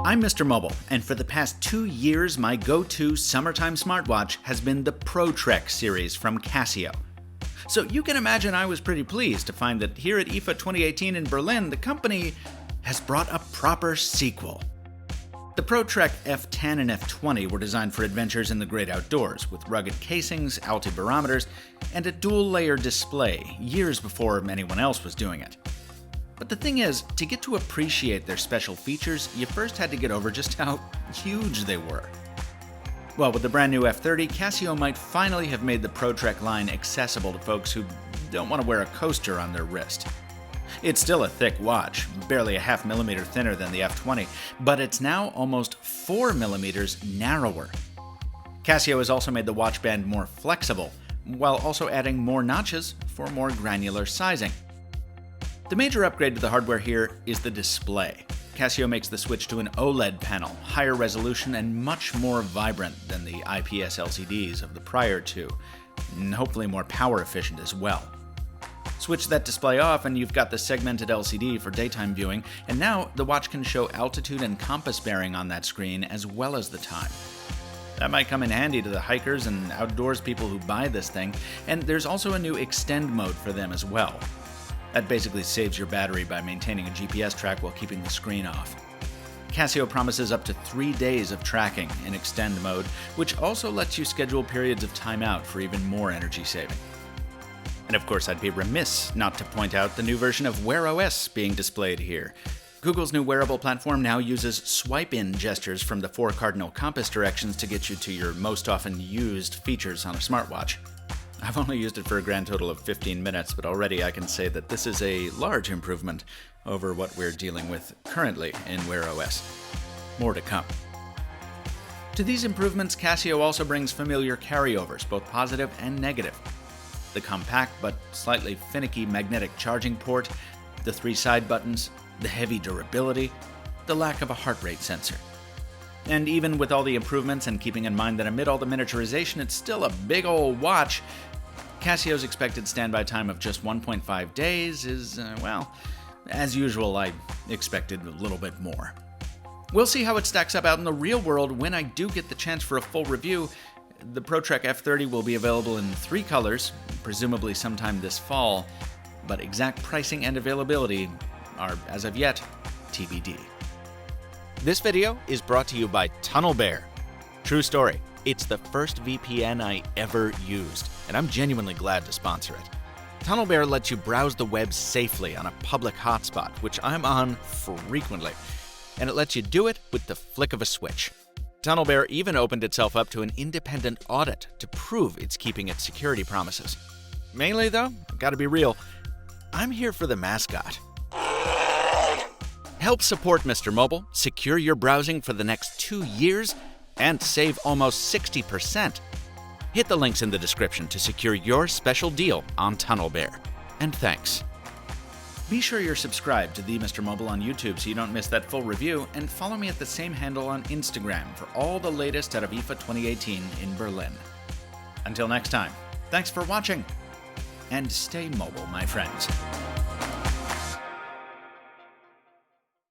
I'm Mr. Mobile, and for the past 2 years, my go-to summertime smartwatch has been the ProTrek series from Casio. So you can imagine I was pretty pleased to find that here at IFA 2018 in Berlin, the company has brought a proper sequel. The ProTrek F10 and F20 were designed for adventures in the great outdoors, with rugged casings, altibarometers, and a dual-layer display, years before anyone else was doing it. But the thing is, to get to appreciate their special features, you first had to get over just how huge they were. Well, with the brand new F30, Casio might finally have made the ProTrek line accessible to folks who don't want to wear a coaster on their wrist. It's still a thick watch, barely a half millimeter thinner than the F20, but it's now almost 4 millimeters narrower. Casio has also made the watch band more flexible, while also adding more notches for more granular sizing. The major upgrade to the hardware here is the display. Casio makes the switch to an Oled panel, higher resolution and much more vibrant than the IPS LCDs of the prior two, and hopefully more power efficient as well. Switch that display off and you've got the segmented LCD for daytime viewing, and now the watch can show altitude and compass bearing on that screen as well as the time. That might come in handy to the hikers and outdoors people who buy this thing, and there's also a new extend mode for them as well. That basically saves your battery by maintaining a GPS track while keeping the screen off. Casio promises up to 3 days of tracking in extend mode, which also lets you schedule periods of timeout for even more energy saving. And of course, I'd be remiss not to point out the new version of Wear OS being displayed here. Google's new wearable platform now uses swipe-in gestures from the 4 cardinal compass directions to get you to your most often used features on a smartwatch. I've only used it for a grand total of 15 minutes, but already I can say that this is a large improvement over what we're dealing with currently in Wear OS. More to come. To these improvements, Casio also brings familiar carryovers, both positive and negative. The compact but slightly finicky magnetic charging port, the 3 side buttons, the heavy durability, the lack of a heart rate sensor. And even with all the improvements and keeping in mind that amid all the miniaturization, it's still a big old watch, Casio's expected standby time of just 1.5 days is, well, as usual, I expected a little bit more. We'll see how it stacks up out in the real world when I do get the chance for a full review. The ProTrek F30 will be available in 3 colors, presumably sometime this fall, but exact pricing and availability are, as of yet, TBD. This video is brought to you by TunnelBear. True story, it's the first VPN I ever used, and I'm genuinely glad to sponsor it. TunnelBear lets you browse the web safely on a public hotspot, which I'm on frequently, and it lets you do it with the flick of a switch. TunnelBear even opened itself up to an independent audit to prove it's keeping its security promises. Mainly though, I've got to be real, I'm here for the mascot. Help support Mr. Mobile, secure your browsing for the next 2 years, and save almost 60%. Hit the links in the description to secure your special deal on TunnelBear. And thanks. Be sure you're subscribed to the Mr. Mobile on YouTube so you don't miss that full review, and follow me at the same handle on Instagram for all the latest out of IFA 2018 in Berlin. Until next time, thanks for watching, and stay mobile, my friends.